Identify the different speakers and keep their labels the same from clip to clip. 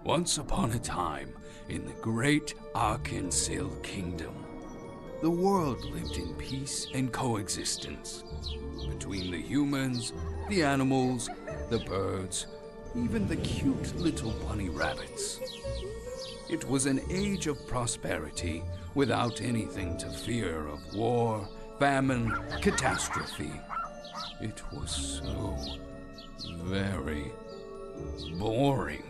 Speaker 1: Once upon a time, in the great Arkansas Kingdom, the world lived in peace and coexistence between the humans, the animals, the birds, even the cute little bunny rabbits. It was an age of prosperity without anything to fear of war, famine, catastrophe. It was so very boring.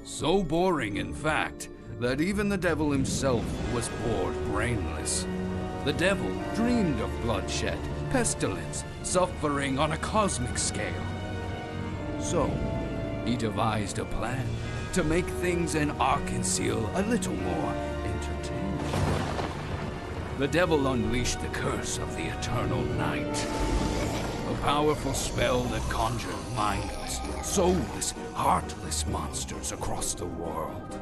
Speaker 1: So boring, in fact, that even the devil himself was bored brainless. The devil dreamed of bloodshed, pestilence, suffering on a cosmic scale. So, he devised a plan to make things in Arkansas a little more entertaining. The devil unleashed the curse of the eternal night. A powerful spell that conjured mindless, soulless, heartless monsters across the world.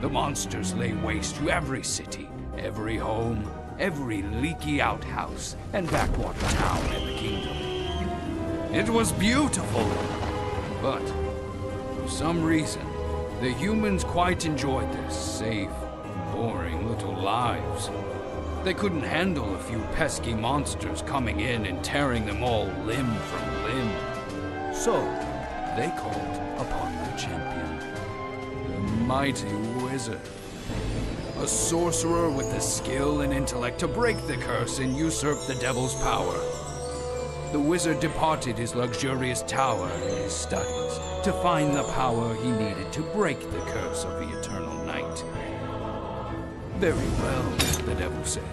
Speaker 1: The monsters lay waste to every city, every home, every leaky outhouse, and backwater town in the kingdom. It was beautiful, but for some reason, the humans quite enjoyed their safe, boring little lives. They couldn't handle a few pesky monsters coming in and tearing them all limb from limb. So, they called upon their champion, the mighty wizard. A sorcerer with the skill and intellect to break the curse and usurp the devil's power. The wizard departed his luxurious tower and his studies to find the power he needed to break the curse of the eternal night. Very well, the devil said.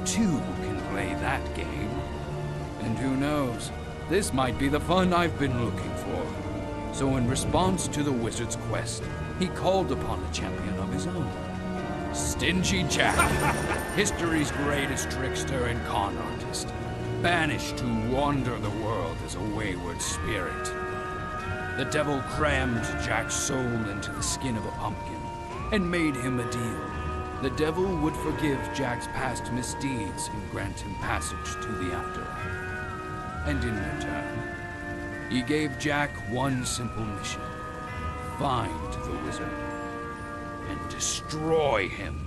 Speaker 1: Two can play that game. And who knows, this might be the fun I've been looking for. So in response to the wizard's quest, he called upon a champion of his own. Stingy Jack, history's greatest trickster and con artist, banished to wander the world as a wayward spirit. The devil crammed Jack's soul into the skin of a pumpkin and made him a deal. The devil would forgive Jack's past misdeeds and grant him passage to the afterlife. And in return, he gave Jack one simple mission: find the wizard and destroy him.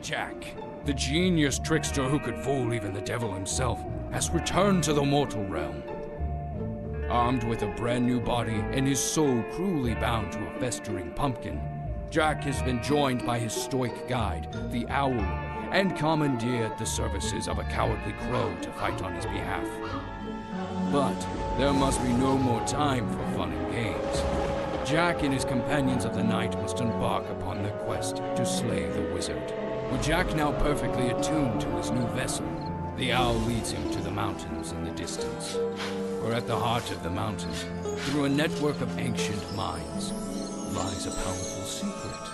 Speaker 1: Jack, the genius trickster who could fool even the devil himself, has returned to the mortal realm. Armed with a brand new body and his soul cruelly bound to a festering pumpkin, Jack has been joined by his stoic guide, the owl, and commandeered the services of a cowardly crow to fight on his behalf. But there must be no more time for fun and games. Jack and his companions of the night must embark upon their quest to slay the wizard. With Jack now perfectly attuned to his new vessel, the owl leads him to the mountains in the distance. For at the heart of the mountain, through a network of ancient mines, lies a powerful secret.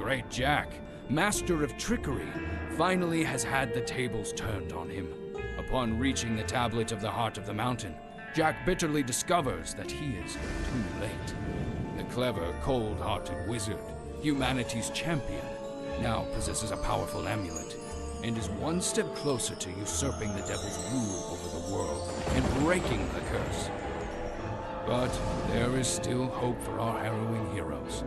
Speaker 1: great Jack, master of trickery, finally has had the tables turned on him. Upon reaching the tablet of the heart of the mountain, Jack bitterly discovers that he is too late. The clever, cold-hearted wizard, humanity's champion, now possesses a powerful amulet, and is one step closer to usurping the devil's rule over the world and breaking the curse. But there is still hope for our harrowing heroes.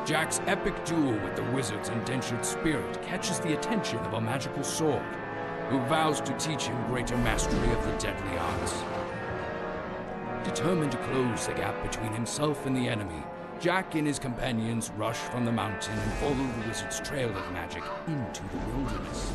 Speaker 1: Jack's epic duel with the wizard's indentured spirit catches the attention of a magical sword, who vows to teach him greater mastery of the deadly arts. Determined to close the gap between himself and the enemy, Jack and his companions rush from the mountain and follow the wizard's trail of magic into the wilderness.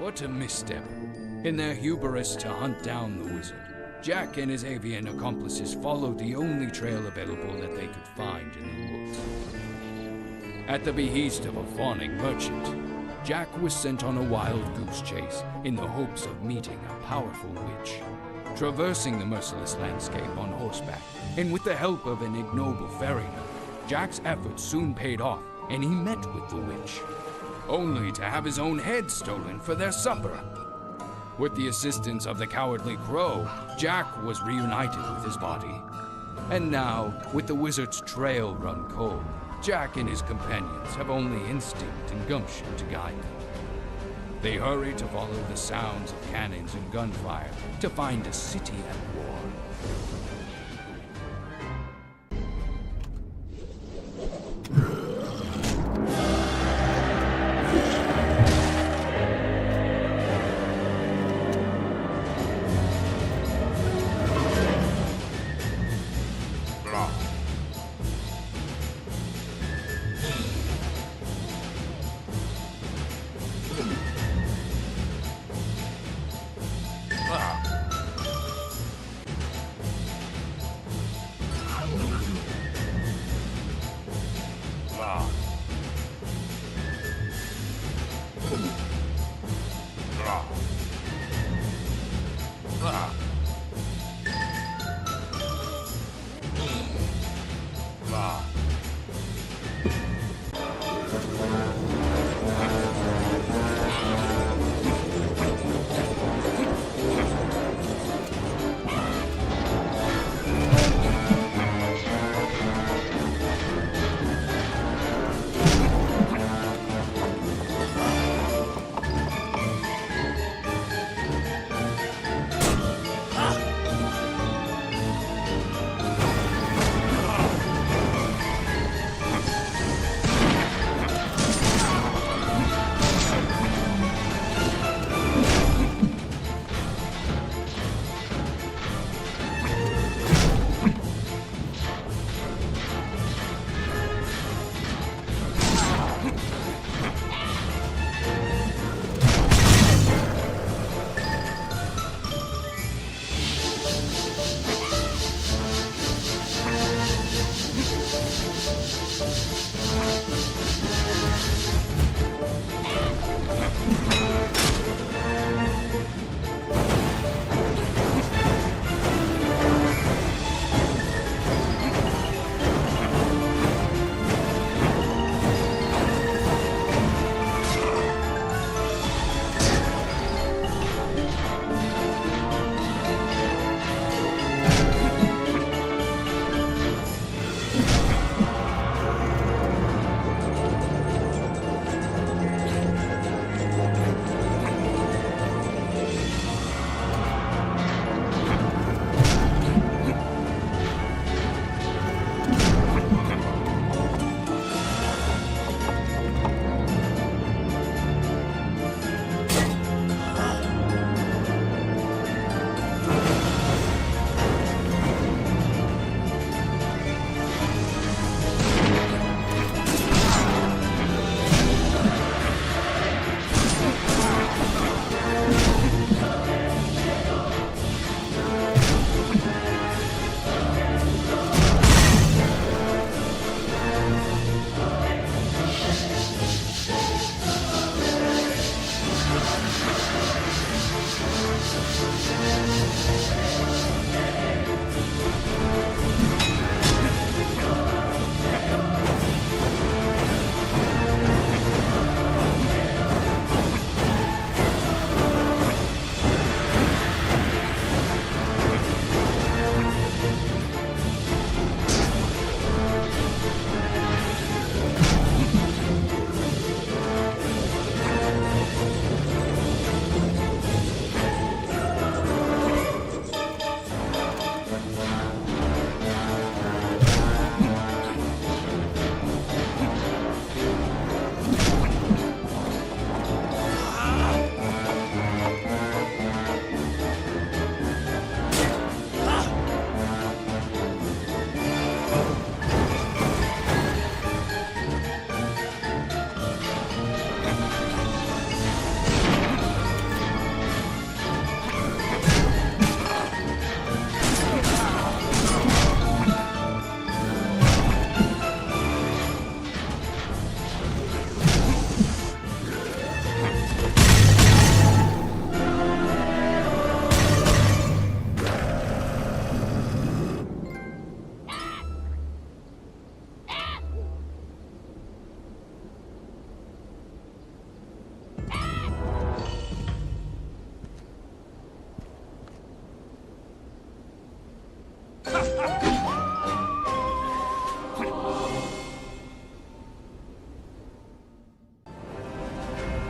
Speaker 1: what a misstep. In their hubris to hunt down the wizard, Jack and his avian accomplices followed the only trail available that they could find in the woods. At the behest of a fawning merchant, Jack was sent on a wild goose chase in the hopes of meeting a powerful witch. Traversing the merciless landscape on horseback, and with the help of an ignoble ferryman, Jack's efforts soon paid off, and he met with the witch, only to have his own head stolen for their supper. With the assistance of the cowardly crow, Jack was reunited with his body. And now, with the wizard's trail run cold, Jack and his companions have only instinct and gumption to guide them. They hurry to follow the sounds of cannons and gunfire to find a city at war.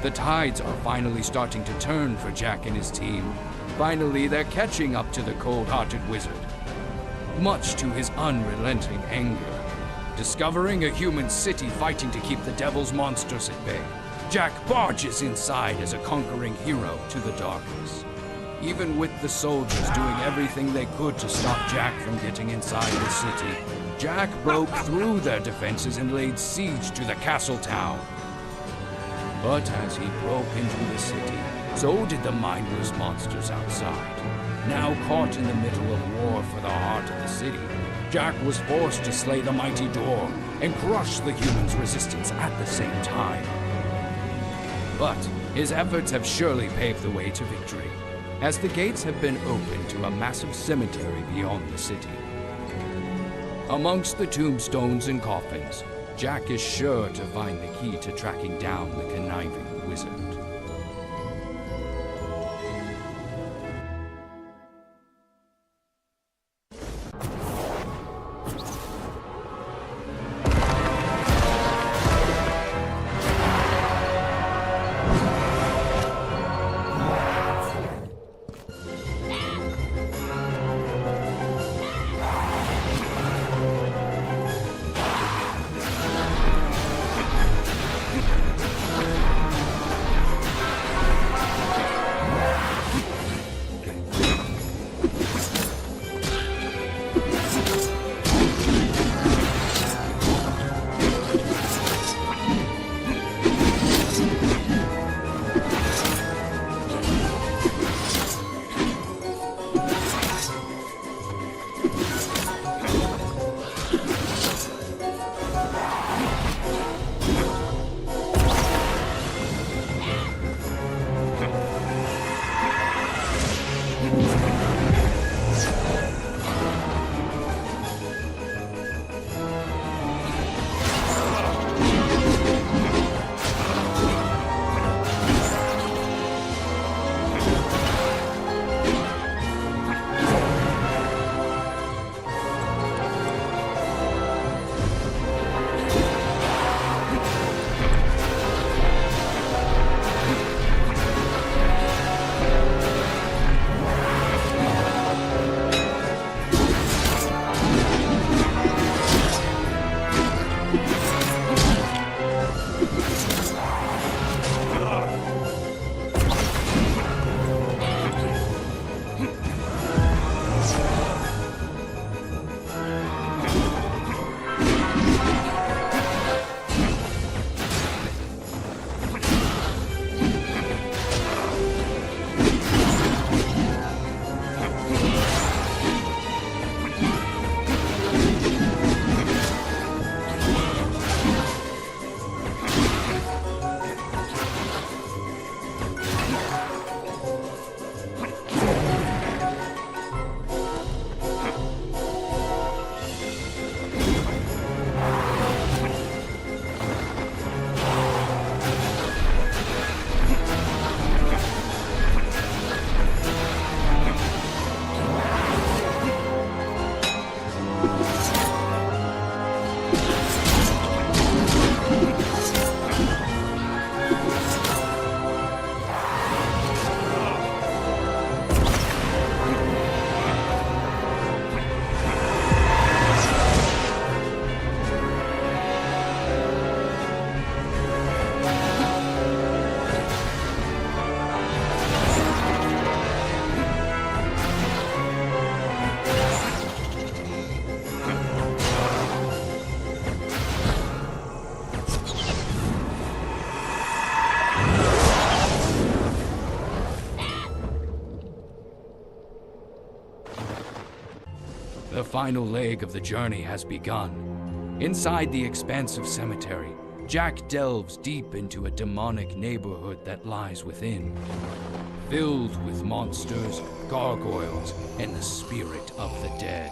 Speaker 1: The tides are finally starting to turn for Jack and his team. Finally, they're catching up to the cold-hearted wizard. Much to his unrelenting anger, discovering a human city fighting to keep the devil's monsters at bay, Jack barges inside as a conquering hero to the darkness. Even with the soldiers doing everything they could to stop Jack from getting inside the city, Jack broke through their defenses and laid siege to the castle town. But as he broke into the city, so did the mindless monsters outside. Now caught in the middle of war for the heart of the city, Jack was forced to slay the mighty Dhor and crush the humans' resistance at the same time. But his efforts have surely paved the way to victory, as the gates have been opened to a massive cemetery beyond the city. Amongst the tombstones and coffins, Jack is sure to find the key to tracking down the conniving wizard. The final leg of the journey has begun. Inside the expansive cemetery, Jack delves deep into a demonic neighborhood that lies within, filled with monsters, gargoyles, and the spirit of the dead.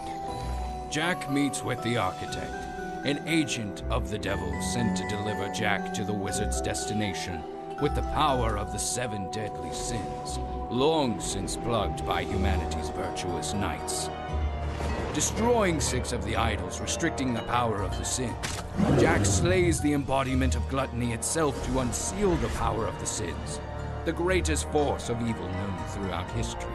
Speaker 1: Jack meets with the Architect, an agent of the devil sent to deliver Jack to the wizard's destination with the power of the 7 deadly sins, long since plugged by humanity's virtuous knights. destroying 6 of the idols, restricting the power of the sins. Jack slays the embodiment of gluttony itself to unseal the power of the sins, the greatest force of evil known throughout history.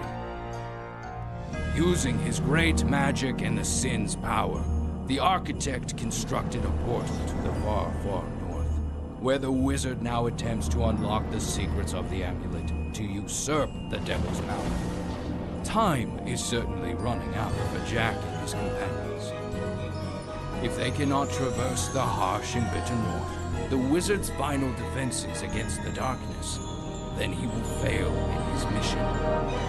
Speaker 1: Using his great magic and the sin's power, the architect constructed a portal to the far, far north, where the wizard now attempts to unlock the secrets of the amulet to usurp the devil's power. Time is certainly running out for Jack and his companions. If they cannot traverse the harsh and bitter north, the wizard's final defenses against the darkness, then he will fail in his mission.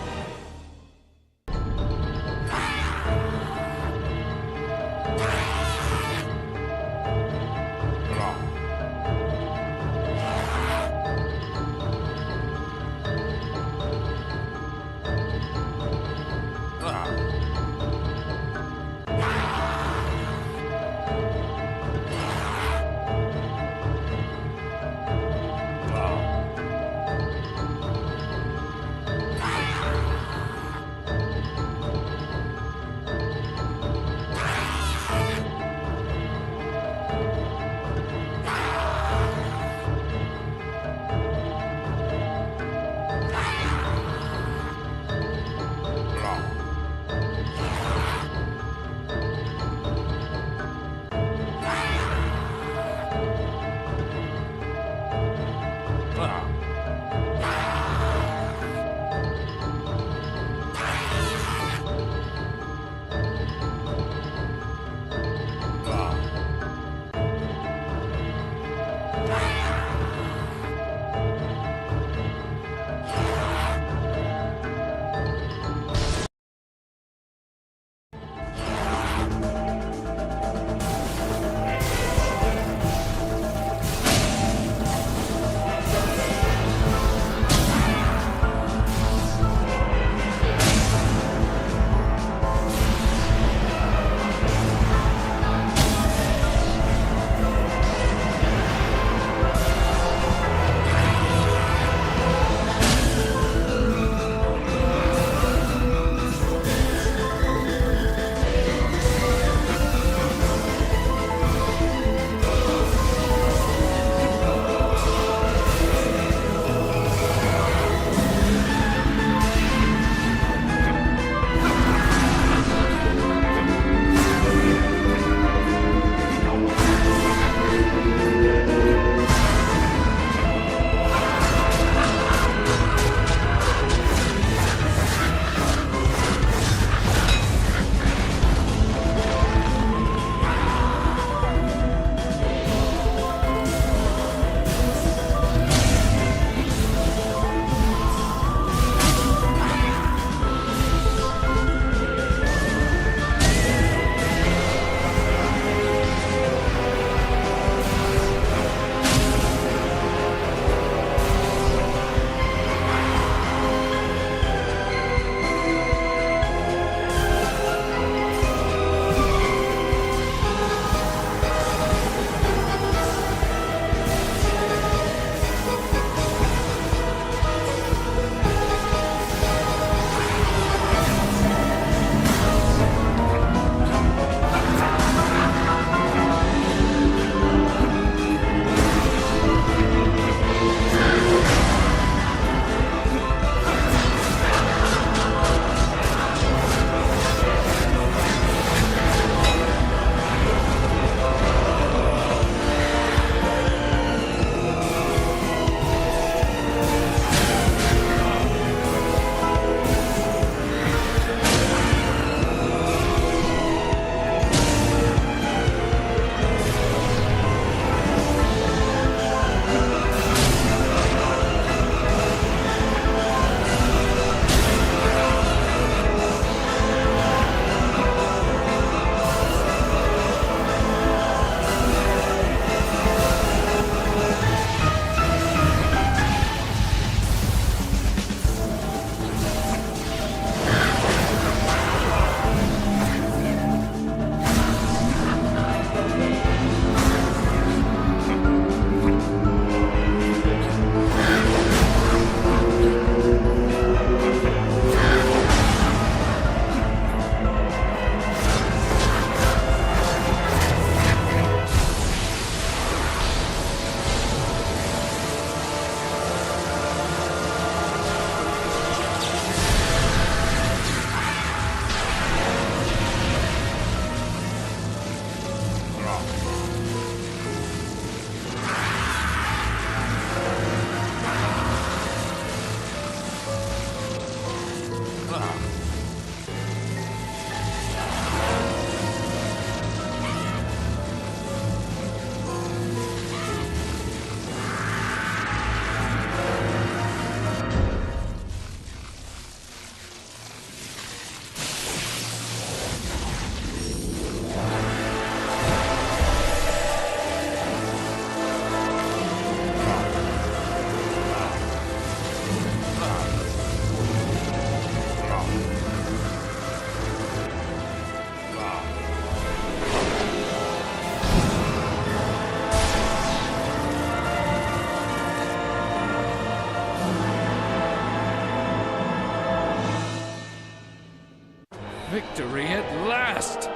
Speaker 1: Victory at last!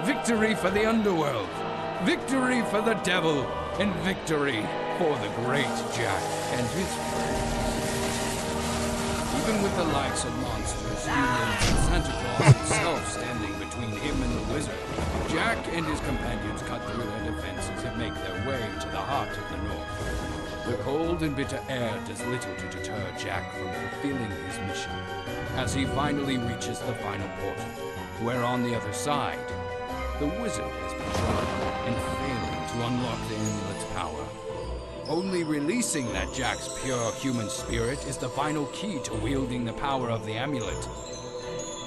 Speaker 1: Victory for the underworld! Victory for the devil! And victory for the great Jack and his friends. Even with the likes of monsters, humans, and Santa Claus himself standing between him and the wizard, Jack and his companions cut through their defenses and make their way to the heart of the north. The cold and bitter air does little to deter Jack from fulfilling his mission, as he finally reaches the final portal, where on the other side, the wizard has been trying and failing to unlock the amulet's power. Only releasing that Jack's pure human spirit is the final key to wielding the power of the amulet.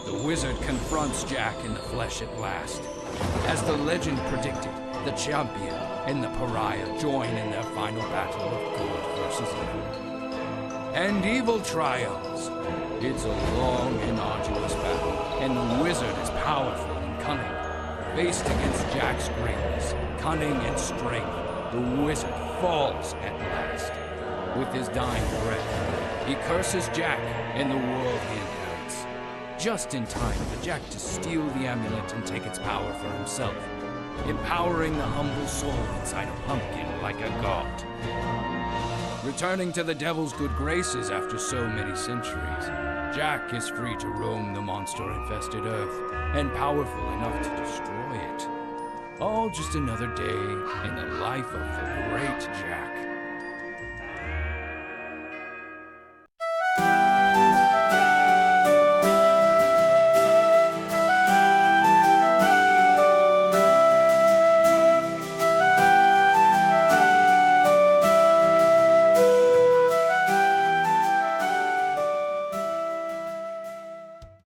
Speaker 1: The wizard confronts Jack in the flesh at last. As the legend predicted, the champion and the pariah join in their final battle of good versus evil. And evil triumphs. It's a long and arduous battle, and the wizard is powerful and cunning. Faced against Jack's greatness, cunning, and strength, the wizard falls at last. With his dying breath, he curses Jack and the world he inherits. Just in time for Jack to steal the amulet and take its power for himself, empowering the humble soul inside a pumpkin like a god. Returning to the devil's good graces after so many centuries, Jack is free to roam the monster-infested earth, and powerful enough to destroy it. All just another day in the life of the great Jack.